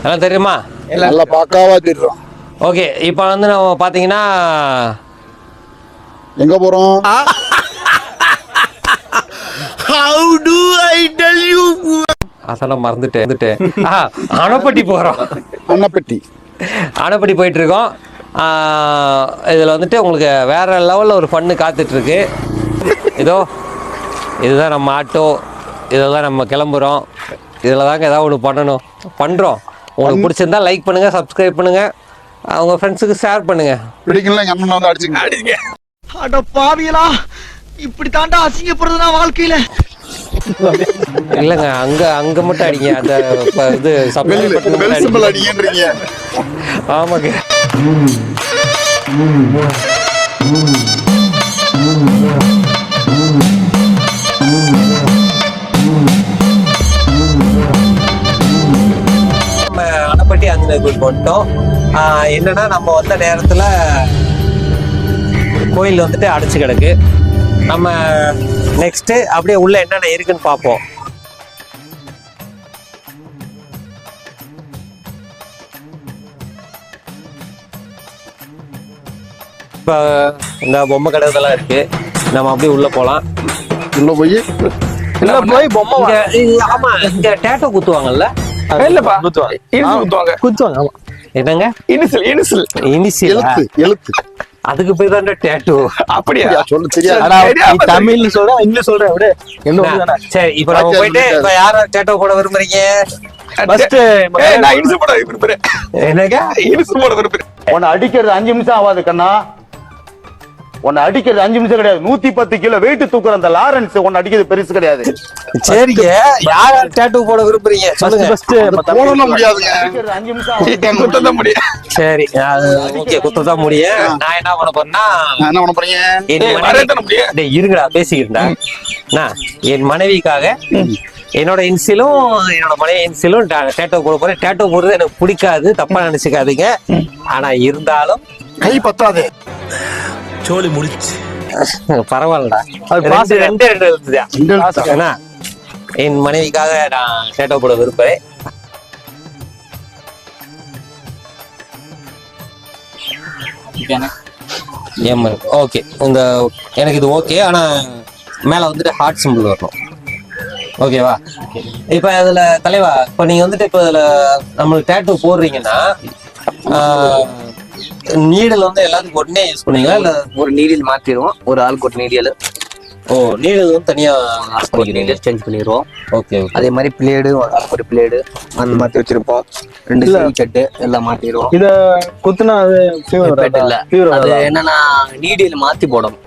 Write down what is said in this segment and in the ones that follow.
எல்லாம் தெரியுமா? நல்லா பக்காவா தெரியும். ஓகே, இப்போ வந்து நம்ம பார்த்தீங்கன்னா எங்க போறோம்? அதெல்லாம் மறந்துட்டேன். அணைப்பட்டி போகிறோம். அணைப்பட்டி போயிட்டு இருக்கோம். இதில் வந்துட்டு உங்களுக்கு வேற லெவலில் ஒரு ஃபன்னு காத்துட்ருக்கு. இதுதான் நம்ம ஆட்டோ. இதில் தான் நம்ம கிளம்புறோம். இதில் தாங்க ஏதாவது ஒன்று பண்ணுறோம். உங்களுக்கு பிடிச்சிருந்தா லைக் பண்ணுங்கள், சப்ஸ்கிரைப் பண்ணுங்கள், அவங்க ஃப்ரெண்ட்ஸுக்கு ஷேர் பண்ணுங்கள். பிடிக்கல எங்கள் அண்ணன் வந்து அடிச்சுங்க. அட பாவியலா, இப்படி தாண்டா அசிங்கப்படுறதுனா வாழ்க்கையில. இல்லைங்க, அங்கே மட்டும் அடிங்க. அந்த இது சப்ஸ்கிரைப் அடிங்கன்றீங்க. ஆமாங்க. அணைப்பட்டி ஆஞ்சநேயர் கோயிலுக்கு வந்துட்டோம். என்னன்னா நம்ம வந்த நேரத்தில் கோயில் வந்துட்டு அடைச்சு கிடக்கு. நம்ம நெக்ஸ்ட்டு அப்படியே உள்ள என்னென்ன இருக்குன்னு பார்ப்போம். இப்போ இந்த பொம்மை கடை இதெல்லாம் இருக்கு. நம்ம அப்படியே உள்ள போகலாம். உள்ள போய் பொம்மை. ஆமா, இங்க டேட்டோ குத்துவாங்கல்ல? இல்லப்பா, குத்துவாங்க. ஆமா. என்னங்க? இனிஷியல் எழுத்து. அதுக்கு பேர் தான் டேட்டோ. அப்படியா? சொல்ல தெரியாது. தமிழ்ல சொல்றேன், இங்கிலீஷ் சொல்றேன். அப்படியே சரி, இப்போ நம்ம போயிட்டு இப்ப யார டேட்டோ போட விரும்புறீங்க? என்னங்க? உன்னை அடிக்கிறது 5 நிமிஷம் ஆகாது கண்ணா. உன்னை அடிக்கிறது 5 நிமிஷம் கிடையாது. 110 கிலோ வெயிட் தூக்குற அந்த லாரன்ஸ் உன்னை அடிக்கிறது பெருசு கிடையாது. சரிங்க, யார டேட்டூ போட விரும்புறீங்க சொல்லுங்க. முடியாதுங்க. 5 நிமிஷம் முடியும். சரி, ஓகே, குத்ததான் முடியும். நான் என்ன பண்ண போறேன்னா, இருங்கடா பேசிக்கிட்டா, என் மனைவிக்காக என்னோட இன்சிலும் என்னோட மனைவி இன்சிலும் டேட்டோ போட போறேன். டேட்டோ போடுறது எனக்கு பிடிக்காது, தப்பா நினைச்சுக்காதீங்க. ஆனா இருந்தாலும் கை பத்தாது. சோலி முடிச்சு பரவாயில்லடா. என் மனைவிக்காக நான் டேட்டோ போட விரும்புறேன். ஓகே, இந்த எனக்கு இது ஓகே. ஆனா மேல வந்துட்டு ஹார்ட் சிம்பிள் வரணும். ஓகேவா? இப்ப அதுல தலைவா, இப்ப நீங்க வந்துட்டு இப்ப இதுல நம்மளுக்கு டேட்டூ போடுறீங்கன்னா நீடல் வந்து எல்லாத்துக்கும் உடனே யூஸ் பண்ணீங்களா, இல்ல ஒரு நீடில் மாத்திடுவோம். ஒரு ஆளுக்கு ஒரு நீடியல். நீடல் வந்து தனியா நீடியல் சேஞ்ச் பண்ணிடுவோம். ஓகே. அதே மாதிரி பிளேடு, ஒரு பிளேடு மாத்தி வச்சிருப்போம். 2 செட்டு எல்லாம் மாத்திடுவோம். இத குத்துனா அது இல்ல, அது என்னன்னா நீடியல் மாத்தி போடணும்.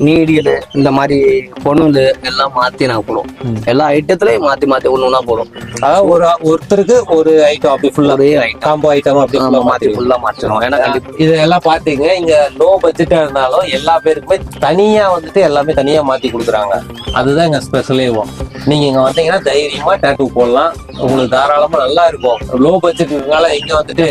நீடியல் இந்த மாதிரி பொண்ணுல எல்லாம் மாத்தி நான் போடுவோம். எல்லா ஐட்டத்திலயும் மாத்தி ஒண்ணு போடும். அதாவது ஒருத்தருக்கு ஒரு ஐட்டம் அப்படி ஃபுல்லா காம்போ ஐட்டம் அப்படி மாத்தி ஃபுல்லா மாத்திடுவோம். ஏன்னா இது எல்லாம் பாத்தீங்க, இங்க லோ பட்ஜெட்டா இருந்தாலும் எல்லா பேருக்குமே தனியா வந்துட்டு எல்லாமே தனியா மாத்தி கொடுக்குறாங்க. அதுதான் எங்க ஸ்பெஷலேவும். நீங்க இங்க வந்தீங்கன்னா தைரியமா டேட்டூ போடலாம். உங்களுக்கு தாராளமா நல்லா இருக்கும். லோ பட்ஜெட்னால இங்க வந்துட்டு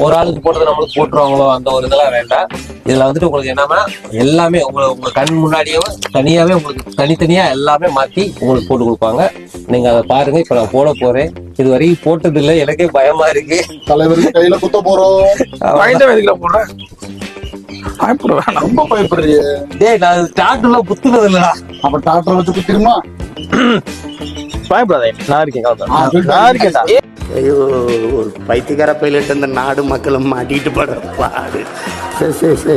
ஒரு ஆளுக்கு போட்டது நம்மளுக்கு போட்டுருவாங்களோ அந்த ஒரு இதெல்லாம் வேண்டாம். இதுல வந்துட்டு உங்களுக்கு என்னன்னா எல்லாமே உங்க கண் முன்னாடியே தனியாவே உங்களுக்கு தனித்தனியா எல்லாமே மாத்தி உங்களுக்கு போட்டு கொடுப்பாங்க. நீங்க அதை பாருங்க. இப்ப நான் போட போறேன். இது வரைக்கும் போட்டது இல்லை, எனக்கே பயமா இருக்கு. தலைவருக்கு கையில குத்த போறோம். ரொம்ப பயப்படுறியே. டேய், நான் டாக்டர்ல குத்துனது இல்லடா. அப்ப டாக்டர் வச்சு குத்திருமா? பயப்படாதே, நான் இருக்கேன். ஐயோ, ஒரு பைத்தியக்கார பைலட் அந்த நாடு மக்களும் மாட்டிட்டு படுற பாடு. சரி,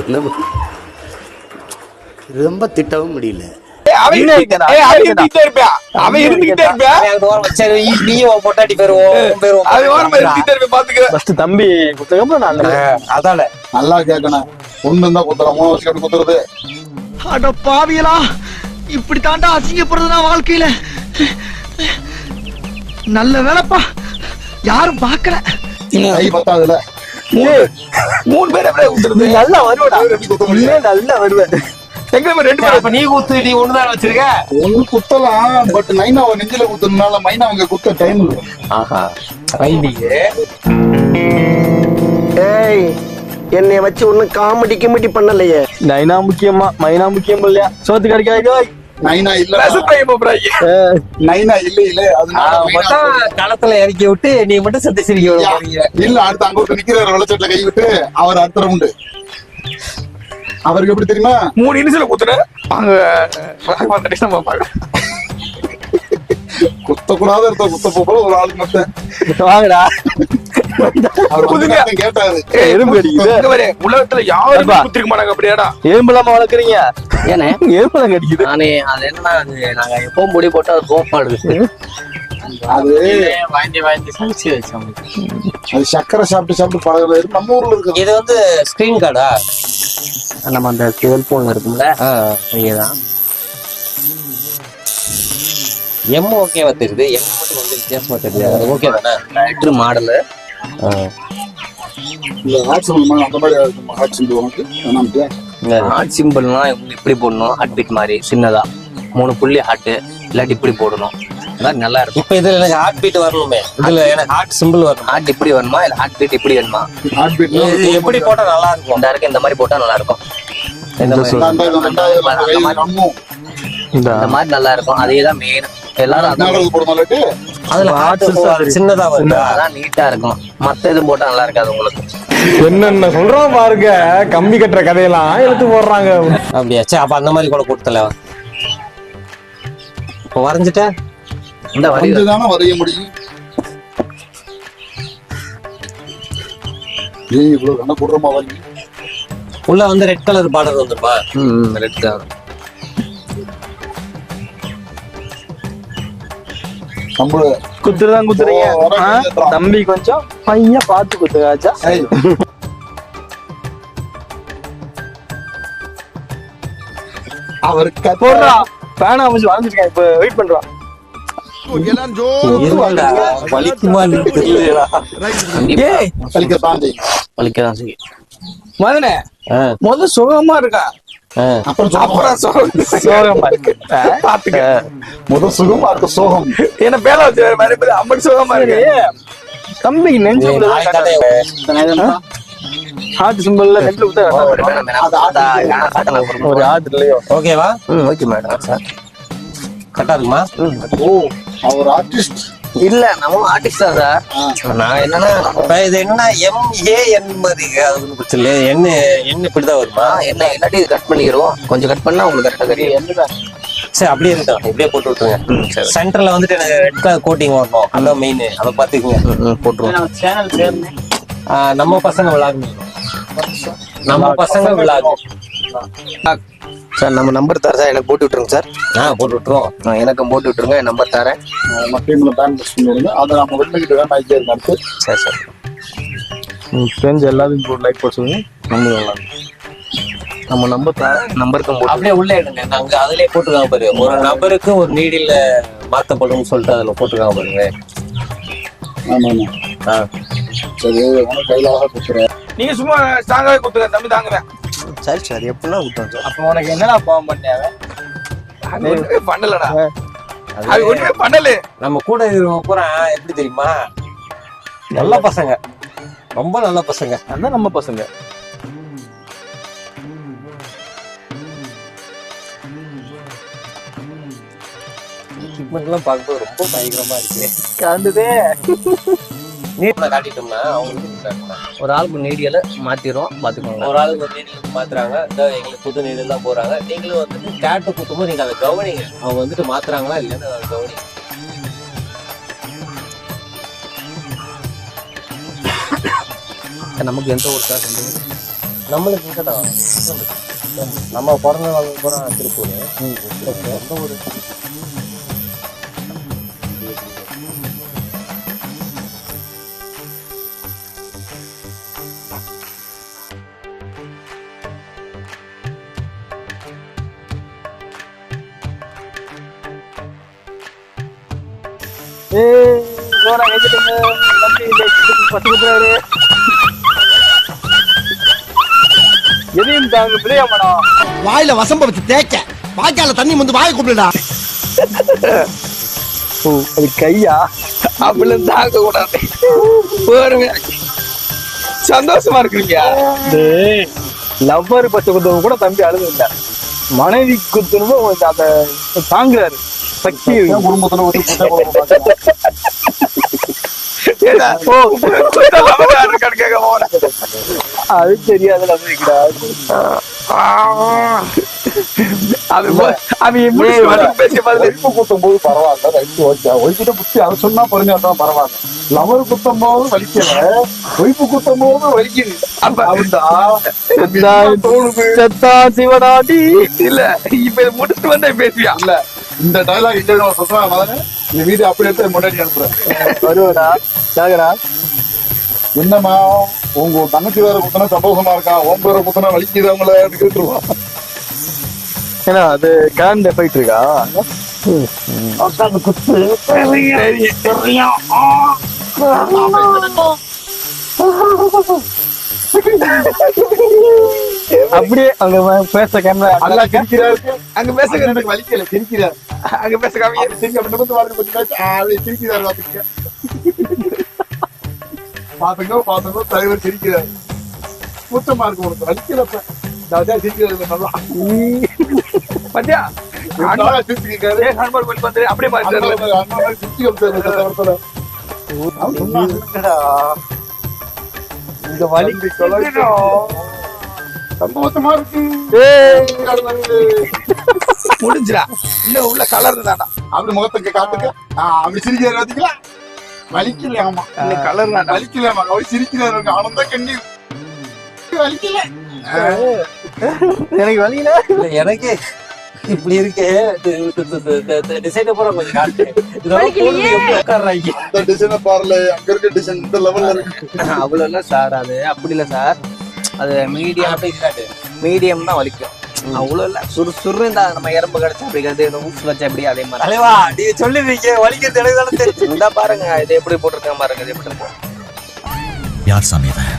என்ன ரொம்ப திட்டவும் முடியல. தம்பி அதால நல்லா கேட்கணும். ஒண்ணு தான் குத்துறோம், 3 வருஷம் எப்படி குத்துறது? அட பாவியலா, இப்படி தாண்டா அசிங்கப்படுறதுனா வாழ்க்கையில. நல்ல வேலைப்பா, யாரும் பாக்கல. கை பத்தாதுல 3 பேர் நல்லா வருவடா. நல்லா வருவேன். நீ குத்து, நீ ஒண்ணுதான் வச்சிருக்க. ஒண்ணு குத்தலாம், பட் நைனாவை நெஞ்சில குத்துறதுனால மைனா அவங்க குத்த டைம் இல்லை. ஏய், என்னைய வச்சு ஒண்ணு காமெடி பண்ணலையே. நைனா முக்கியமா மைனா முக்கியம் இல்லையா? சோத்து கிடைக்காது. நைனா இல்ல நைனா இல்ல அதனால மொத்தம் களத்துல இறக்கி விட்டு நீ மட்டும் சத்தி சிரிக்க விட போறீங்க. இல்ல அடுத்து அங்க ஒருத்தர் நிக்கிறாரு வெள்ளச்சட்ல கை விட்டு அவர் அடுத்த ரவுண்டு. அவருக்கு எப்படி தெரியுமா 3 இனிஷியல குத்துறேன் அங்க குத்தக்கூடாத இடத்த குத்த போல ஒரு ஆள் மட்டும் வாங்கடா அவர் வந்து கரெக்டா கேட்டாரு. எறும்பு கடிக்குது உலகத்துல யாரும் குத்திருக்க மாட்டாங்க அப்படியாடா. எறும்பு இல்லாம வளர்க்குறீங்க ஏனே எறும்பு தான் கடிக்குது. நானே அது என்னன்னா அது நாங்க எப்பவும் பொடி போட்டு அது கோப்பாடுது. அது வாங்கி சமைச்சு வச்சோம். அது சக்கரை சாப்பிட்டு பழகிறது நம்ம ஊர்ல இருக்குது. இது வந்து ஸ்கிரீன் கார்டா? நம்ம அந்த செல்போன் இருக்கும்ல இங்கதான் எம் ஓகேவா தெரியுது? எம் மட்டும் வந்து வித்தியாசமா தெரியுது. அது ஓகே தானே? பேட்டரி மாடலு இந்த ஹார்ட் சிம்பிள் அந்த மாதிரி ஹார்ட் சிம்பிள் உனக்கு வேணாம்ட்டு. ஹார்ட் சிம்பிள்னா இப்படி போடணும். ஹார்ட் பீட் மாதிரி சின்னதா 3 புள்ளி ஹார்ட் இல்லாட்டி இப்படி போடணும். அதான் நல்லா இருக்கும். இப்ப இதுல எனக்கு ஹார்ட் பீட் வரணுமே, இதுல எனக்கு ஹார்ட் சிம்பிள் வரணும். ஹார்ட் இப்படி வேணுமா இல்ல ஹார்ட் பீட் இப்படி வேணுமா? ஹார்ட் பீட் இது எப்படி போட்டா நல்லா இருக்கும்? இந்த மாதிரி போட்டா நல்லா இருக்கும். இந்த மாதிரி நல்லா இருக்கும். அதேதான் மெயின். எல்லாரும் போடுமாட்டு அதுல ஹார்ட் சின்னதா வரும். அதான் நீட்டா இருக்கும். மத்த எதுவும் போட்டா நல்லா இருக்காது உங்களுக்கு. என்னென்ன சொல்றோம் பாருங்க, கம்பி கட்டுற கதையெல்லாம் எடுத்து போடுறாங்க. அப்படியாச்சு. அப்ப அந்த மாதிரி கூட கொடுத்தல இப்ப வரைஞ்சிட்ட இந்த வரைஞ்சுதானே வரைய முடியும். ஏய் இவ்வளவு கண்ண போடுறோமா வரைஞ்சி உள்ள வந்து ரெட் கலர் பார்டர் வந்துருப்பா. ரெட் கலர் குத்துறதான் குத்துறீங்க. தம்பி கொஞ்சம் பையன் பார்த்து குத்துக்காச்சா. அவருக்கு போடுறா பேனா அமைச்சு வாழ்ந்துருக்கேன். இப்ப வெயிட் பண்றான். வலிக்கதான் செய்யும். மதனே முதல்ல சுகமா இருக்கா, அப்புறம் சோகமா இருக்கு. பாத்துக்க முதல் சுகமா இருக்க சோகம் என்ன பேர வச்சு அம்மன் சுகமா இருக்கு. தம்பிக்கு நெஞ்சு ஹார்ட் சிம்பிள்ல நெட்ல ஒரு ஹார்ட் இல்லையோ. ஓகேவா? Okay madam sir. கரெக்டா இருக்குமா? ஓ அவர் ஆர்டிஸ்ட் இல்ல நம்ம ஆர்டிஸ்ட் தான் சார். நான் என்னன்னா இப்ப இது என்ன MAN மாதிரி அது ஒண்ணும் பிரச்சனை இல்லை. என்ன இப்படிதான் வருமா? என்ன இல்லாட்டி கட் பண்ணிக்கிறோம். கொஞ்சம் கட் பண்ணா உங்களுக்கு கரெக்டா தெரியும். சரி அப்படியே இருக்கட்டும், இப்படியே போட்டு விட்டுருங்க. சென்டர்ல வந்துட்டு எனக்கு ரெட் கலர் கோட்டிங் வரணும். அதான் மெயின். அதை பாத்துக்கோங்க. போட்டுருவோம். நம்ம பசங்க விளாடுங்க. நம்ம பசங்க விளாடுங்க சார். நம்ம நம்பர் தரேன் சார், எனக்கு போட்டு விட்டுருங்க சார். போட்டு விட்டுருவோம். எனக்கும் போட்டு விட்டுருங்க. என் நம்பர் தரேன். டீம்ல பேன் பஸ் பண்ணுவாங்க. அதை நம்ம வெளியிட்டு தான் ஆயிட்டே இருக்கு. சரி சார். தெரிஞ்ச எல்லாத்துக்கும் லைக் போட்டு சொல்லுங்க. நம்ம நம்பர் தரேன். நம்பருக்கும் போட்டு அப்படியே உள்ள எடுங்க. நாங்க அதுலயே போட்டுருக்காங்க பாரு. ஒரு நபருக்கு ஒரு நீடில மாத்தப்படும் சொல்லிட்டு அதுல போட்டுருக்காங்க பாருங்க. ஆமா ஆமா சரி உனக்கு கையில அழகா கொடுத்துறேன். நீங்க சும்மா ஸ்ட்ராங்காவே குத்துங்க தம்பி, தாங்குவேன். சரி சார். எப்படின்னா விட்டோம் சார். அப்ப உனக்கு என்னடா பாவம் பண்ணியாவே? ஒண்ணுமே பண்ணலடா. அது ஒண்ணுமே பண்ணல. நம்ம கூட இருக்கிறவங்க பூரா எப்படி தெரியுமா? நல்ல பசங்க, ரொம்ப நல்ல பசங்க. அதான் நம்ம பசங்க. ட்ரீட்மெண்ட்லாம் பார்க்கும்போது ரொம்ப பயங்கரமா இருக்கு. கண்டுதே நீட்ல காட்டிட்டோம்னா அவங்களுக்கு ஒரு ஆளுக்கு நீடியல மாத்திரும் பாத்துக்கோங்க. ஒரு ஆளுக்கு ஒரு நீடில் மாத்துறாங்க. எங்களுக்கு புது நீடில் தான் போறாங்க. நீங்களும் வந்துட்டு டேட்டு குத்தும்போது நீங்க அதை கவனிங்க. அவங்க வந்துட்டு மாத்துறாங்களா இல்லைன்னு அதை கவனிங்க. நமக்கு எந்த ஒரு காசு நம்மளுக்கு இங்கதான் நம்ம பிறந்த வாழ்க்கை பூரா திருப்பூர். எந்த ஒரு எதையும் தாங்க பிள்ளையா மனம். வாயில வசம்ப வச்சு தேய்க்க வாய்க்கால தண்ணி வந்து வாயை கூப்பிடுடா. அது கையா அப்படி தாங்க கூடாது. போருங்க சந்தோஷமா இருக்கிறீங்க. லவ்வர் பச்சை குத்தவங்க கூட தம்பி அழுது இல்ல. மனைவி குத்துனமோ அந்த தாங்குறாரு சக்தி என் குடும்பத்துல வந்து குட்டை குழம்பு பார்க்கலாம். அது தெரியாது நம்மளுக்குடா. ஒய்ஃபு குத்தும் போது பரவாயில்ல, ரைட், ஓகே. ஒய்ஃபிட்ட புத்தி அதை சொன்னா பொறுமையா இருந்தா பரவாயில்ல. லவர் குத்தும் போது வலிக்கல, ஒய்ஃபு குத்தும் போது வலிக்குது. சிவனாடி இல்ல இப்ப முடிச்சுட்டு வந்தா பேசுவியா இல்ல, இந்த டைலாக் இங்க சொல்றாங்க. இந்த வீடு அப்படி எடுத்து முன்னாடி அனுப்புறேன். வருவடா சாகரா. என்னம்மா உங்க தங்கச்சி வேற குத்தனா சந்தோஷமா இருக்கான், ஓம் பேர குத்தனா வலிக்குது அவங்கள கேட்டுருவான். ஏன்னா அது கரண்ட் போயிட்டு இருக்கா? அப்படியே அங்க பேச கேமரா நல்லா கிரிக்கிறாரு. அங்க பேச எனக்கு வலிக்கல, கிரிக்கிறாரு. அங்க பேச காமிய சரி, அப்படி நிமிர்ந்து வாருங்க, கொஞ்சம் பேச. அப்படி சிரிக்கிறாரு. பாத்துங்க தலைவர் சிரிக்கிறாரு. கூச்சமா இருக்கு உனக்கு, வலிக்கலப்ப சிரிக்கிறாரு. நல்லா பாத்தியா சிரிச்சிருக்காரு. ஹனுமான் கோயில் வந்து அப்படியே மாதிரி சிரிச்சு காமிச்சாரு. அவன் சொன்னான், இந்த வலி சந்தோஷமா இருக்கு. முடிஞ்சிடா இன்னும் உள்ள கலர் தானா அப்படி முகத்துக்கு காட்டுங்க. அப்படி சிரிக்கிறாரு. பாத்தீங்களா, வலிக்கலையாமா, கலர் தான் வலிக்கலையாமா. அவர் சிரிக்கிறாரு, ஆனந்த கண்ணீர். வலிக்கல, எனக்கு வலியில இல்ல எனக்கே இப்படி இருக்கு. டிசைன் பூரா கொஞ்சம் காட்டு. இதெல்லாம் போடுறது எப்படி உட்கார்றாங்க? இந்த டிசைனை பாருல, அங்க இருக்க டிசைன் இந்த லெவல்ல இருக்கு. அவ்வளவு இல்ல சார், அது அப்படி இல்ல சார், அது மீடியம் தான் வலிக்கும். அவ்வளவு இல்ல, சுறு இந்த நம்ம எறும்பு கிடைச்சா அப்படி கருது, ஊசி வச்சா எப்படி அதே மாதிரி. தலைவா நீங்க சொல்லிருக்கீங்க, வலிக்கிறது எனக்கு தானே தெரியும். இந்த பாருங்க இது எப்படி போட்டிருக்க பாருங்க, இது எப்படி இருக்கும். யார் சாமி இவன்?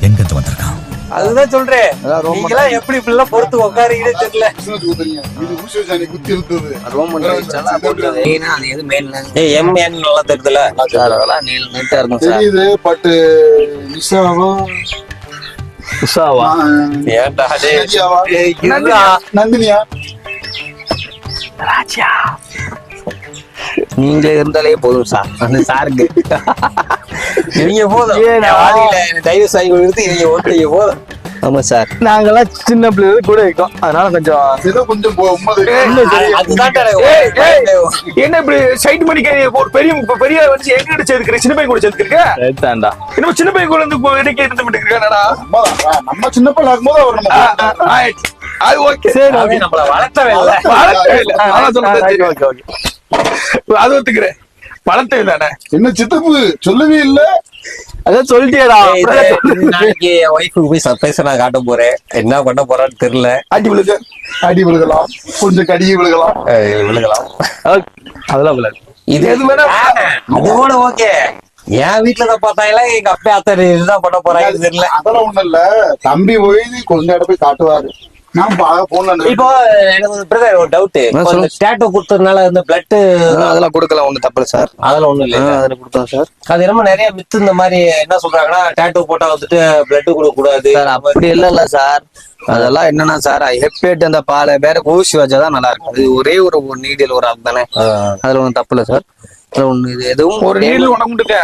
எங்க இருந்து வந்திருக்கான்? அதுதான் சொல்றேன், நீங்களாம் எப்படி இப்படி எல்லாம் பொறுத்து உட்காருங்கன்னு தெரியல. இது ஊசி வச்சானே குத்தி இருந்தது. ரோமன் போட்டு ஏன்னா அது எது மேல எம்என் நல்லா தெரியுதுல, அதெல்லாம் நீட்டா இருக்கும் சார். தெரியுது. பட் நிஷாவும் உஷாவா ஏன்டா டேய், நதியாவா? இருடா. நந்தினியா? ராஜா நீங்க இருந்தாலே போதும் சார், அந்த சாருக்கு இவங்க போதும். என் வாழ்க்கையில எனக்கு தயவு செய்து கொடுத்து இவங்க ஓட்டுறீங்க போதும். ஆமா சார், நாங்கெல்லாம் சின்ன பிள்ளைங்க கூட இருக்கோம், அதனால கொஞ்சம் ஏதோ கொஞ்சம் அதுதான் என்ன இப்படி சைட் பண்ணிக்க. ஒரு பெரிய வந்து எங்க சேர்த்துக்கிற சின்ன பையன் கூட சேர்த்துருக்க இன்னும் சின்ன பையன் கூட வந்து இடைக்கே இருந்து இருக்காடா. நம்ம சின்ன பிள்ளை இருக்கும்போது அவர் நம்ம அது ஓகே, சரி, நம்மள வளர்த்தவே இல்லை. அது ஒத்துக்கிறேன், வளர்த்தவே தானே. என்ன சித்தப்பு சொல்லவே இல்ல? அதான் சொல்லிட்டேடா. நாளைக்கு என் ஒய்ஃபுக்கு போய் சர்ப்ரைஸ் நான் காட்ட போறேன். என்ன பண்ண போறான்னு தெரியல. அடி விழுகலாம், கொஞ்சம் கடியை விழுகலாம். விழுகலாம். அதெல்லாம் விழாது. இது எது வேணா அது கூட ஓகே. என் வீட்டுல பார்த்தாங்களா எங்க அப்பா அத்தனை இதுதான் பண்ண போறாங்கன்னு தெரியல. அதெல்லாம் ஒண்ணும் இல்ல, தம்பி போய் கொஞ்ச நேரம் போய் காட்டுவாரு. நான் போன இப்போ எனக்கு பிரதர் ஒரு டவுட், டேட்டோ கொடுத்ததுனால இந்த பிளட் அதெல்லாம் கொடுக்கலாம், ஒண்ணு தப்பு சார், அதெல்லாம் ஒண்ணும் இல்ல. அதுல கொடுத்தோம் சார். அது ரொம்ப நிறைய மித்து இந்த மாதிரி என்ன சொல்றாங்கன்னா, டேட்டோ போட்டா வந்துட்டு பிளட் கொடுக்க கூடாது. அப்படி இல்ல சார், அதெல்லாம் என்னன்னா சார், ஹெப்பேட் அந்த பாலை வேற ஊசி வச்சாதான் நல்லா இருக்கும். அது ஒரே ஒரு நீடில் ஒரு ஆள் தானே, அதுல ஒண்ணும் தப்பு இல்ல சார். ஒண்ணு இது எதுவும் ஒரு நீடில் உடம்புட்டு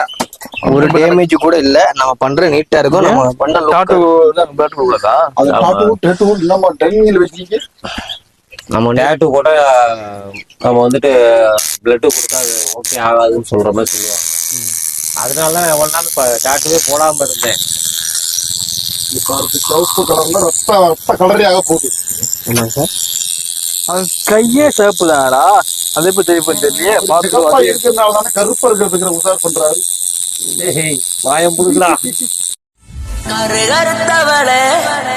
ஒரு டேமேஜ் கூட இல்ல, நம்ம பண்ற நீட்டா இருக்கும். நம்ம பண்ண நம்ம டேட்டு போட்டா நம்ம வந்துட்டு பிளட் கொடுத்தா அது ஓகே ஆகாதுன்னு சொல்ற மாதிரி சொல்லுவாங்க. அதனால ஒரு நாள் டேட்டுவே போடாம இருந்தேன். சிவப்பு கலர்ல ரத்த கலரியாக போகுது. என்ன சார், கையே சிவப்பு தானடா, அது எப்படி தெரியும் தெரியல. இருக்கிறதுனால தானே கருப்பா இருக்கிறதுக்கு உசார் பண்றாரு. வாயம் புடுங்களா. കറുകറുത്തവളെ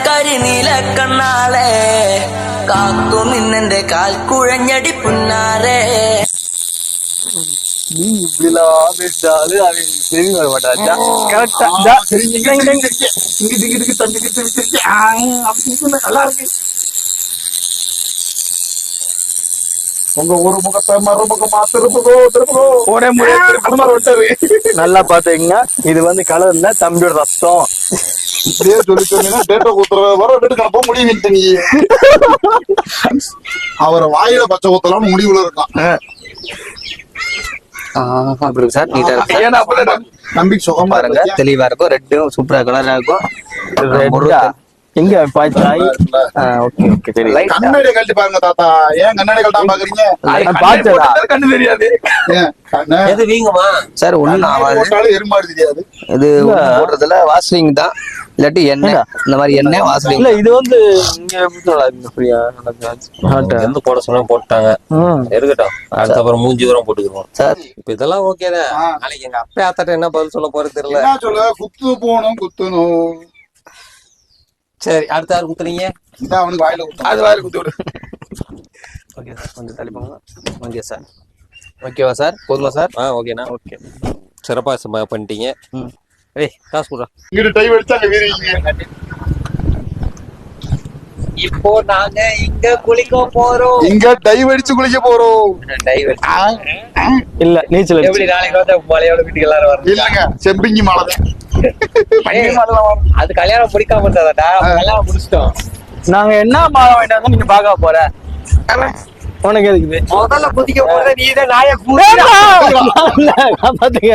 കരിനീല കണ്ണാളെ കാക്കും ഇന്നെന്റെ കാൽ കുഴഞ്ഞടി പുന്നാരെ. நீ இப்படிலாம் பேசினாலும் அது தெரிஞ்சு வர மாட்டாச்சா? கரெக்டா நல்லா இருக்கு. உங்க ஒரு முகத்தை மறுமுகமா திருப்புகோ ஒரே முறை விட்டாரு. நல்லா பாத்துக்கங்க, இது வந்து கலர் இல்ல தம்பியோட ரத்தம். இப்படியே சொல்லி சொன்னீங்கன்னா டேட்டா கொடுத்துற வர வீட்டுக்கு போக முடியும் நீ. அவரை வாயில பச்சை ஊத்தலாம்னு முடிவுல இருக்கான். அப்படி இருக்கு சார், நீட்டா இருக்கு சார். ஏன்னா அப்பதான் நம்பிக்கை சுகமா பாருங்க, இருக்க. தெளிவா இருக்கும், ரெட்டும் சூப்பரா கலரா இருக்கும். எங்க பாய்ச்சாய்? ஓகே ஓகே சரி. கண்ணாடி கழட்டி பாருங்க தாத்தா. ஏன் கண்ணாடி கழட்டாம பாக்குறீங்க? பாய்ச்சா கண்ணு தெரியாது. ஏன் கண்ணு எது வீங்குமா? சார் ஒண்ணும் ஆகாது. போட்டாலும் எருமாடு தெரியாது. இது போடுறதுல வாசலிங் தான், இல்லாட்டி எண்ணெய், இந்த மாதிரி எண்ணெய் வாசலிங். இல்ல இது வந்து இங்க எப்படி சொல்லாது ஃப்ரீயா எந்த போட சொன்னா போட்டாங்க, இருக்கட்டும். அடுத்த அப்புறம் மூஞ்சி உரம் போட்டுக்கிறோம் சார். இப்ப இதெல்லாம் ஓகேதான். நாளைக்கு எங்க அப்பா ஆத்தாட்ட என்ன பதில் சொல்ல போறது தெரியல. என்ன சொல்ல குத்து போகணும் குத்தணும். சரி, அடுத்த யாரு குத்துறீங்க? இந்த அவனுக்கு வாயில குத்து. அது வாயில குத்தி விடு. ஓகே சார், கொஞ்சம் தள்ளி போங்க. ஓகே சார், ஓகேவா சார்? போதுமா சார்? ஓகேண்ணா. ஓகே, சிறப்பா பண்ணிட்டீங்க. ஏய், காசு கொடுறா. இங்கிட்டு டை வச்சு அங்க வீரீங்க. இப்போ நாங்க இங்க குளிக்க போறோம். இங்க டை அடிச்சு குளிக்க போறோம். இல்ல நீச்சல் எப்படி நாளைக்கு வந்து மலையோட வீட்டுக்கு எல்லாரும் வரும்? இல்லங்க செம்பிங்கி மாலை. அது கல்யாணம் முடிக்காம இருந்தாடா, கல்யாணம் முடிச்சிட்டோம். நாங்க என்ன மாலை வாங்கிட்டு நீங்க பாக்க போற உனக்கு எதுக்குது? முதல்ல குதிக்க போறத நீதான் நாய பாத்துக்க